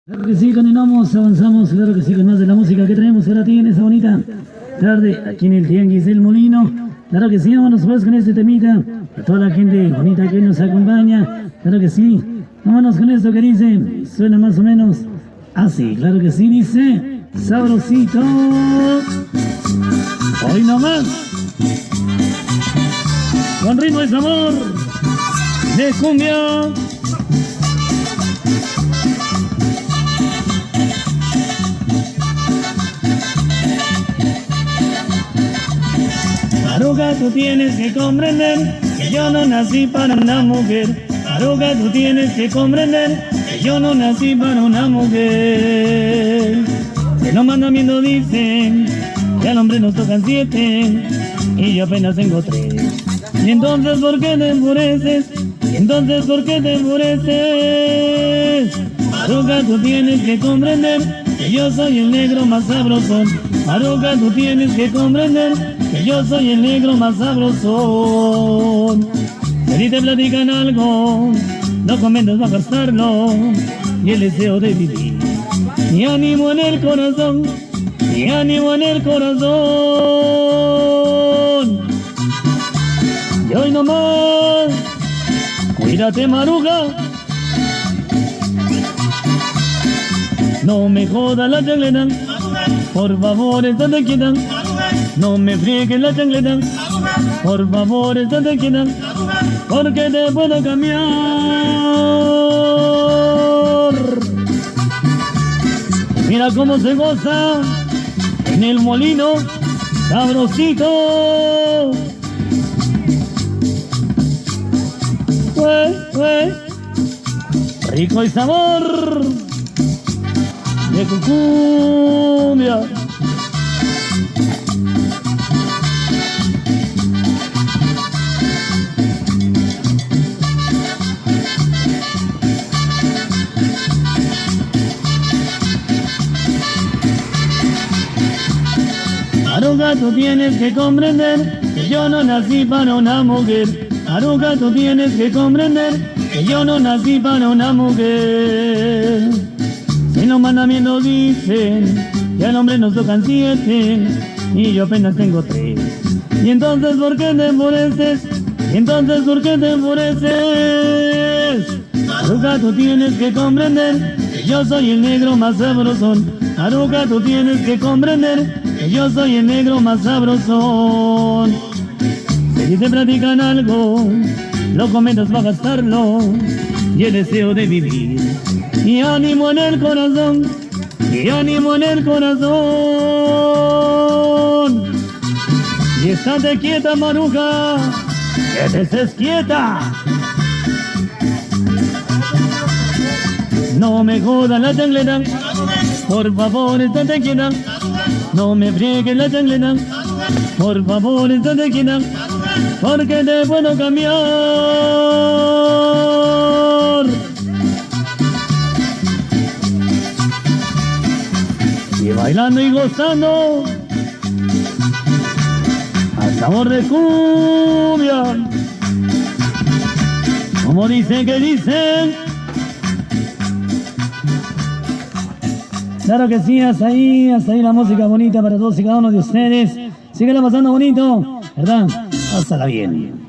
Claro que sí, continuamos, avanzamos, claro que sí, con más de la música que traemos ahora tiene esa bonita tarde aquí en el Tianguis del Molino. Claro que sí, vámonos pues con este temita, a toda la gente bonita que nos acompaña, claro que sí, vámonos con esto que dice, suena más o menos así, claro que sí, dice, sabrosito, hoy nomás, con ritmo de sabor, de cumbia. Maruca, tú tienes que comprender que yo no nací para una mujer. Maruca, tú tienes que comprender que yo no nací para una mujer. Que los mandamientos dicen que al hombre nos tocan 7 y yo apenas tengo 3. Y entonces, ¿por qué te enfureces? Y entonces, ¿por qué te enfureces? Maruca, tú tienes que comprender que yo soy el negro más sabrosón. Maruca, tú tienes que comprender que yo soy el negro más sabrosón. Si te platican algo, no comentas para gastarlo. Y el deseo de vivir, y ánimo en el corazón, y ánimo en el corazón. Y hoy nomás, cuídate, Maruca. No me jodas la chancleta, por favor, estate quieta. No me friegues la chancleta, por favor, estate quieta, porque te puedo cambiar. Mira cómo se goza en el molino, sabrosito. Rico y sabor de cumbia. Maruca, tú tienes que comprender que yo no nací para una mujer. Maruca, tú tienes que comprender que yo no nací para una mujer. Si los mandamientos dicen que al hombre nos tocan 7 y yo apenas tengo 3. Y entonces, ¿por qué te enfureces? Y entonces, ¿por qué te enfureces? Maruca, tú tienes que comprender que yo soy el negro más sabrosón. Maruca, tú tienes que comprender que yo soy el negro más sabrosón. Si te platican algo, lo comentas para gastarlo. Y el deseo de vivir, y ánimo en el corazón, y ánimo en el corazón. Y estate quieta, Maruca, que te estés quieta. No me jodas la chancleta, por favor, estate quieta. No me friegues la chancleta, por favor, estate quieta, porque te puedo cambiar. Y bailando y gozando al sabor de cumbia, como dicen que dicen. Claro que sí, hasta ahí la música bonita para todos y cada uno de ustedes. Síguela pasando bonito, ¿verdad? Pásala bien.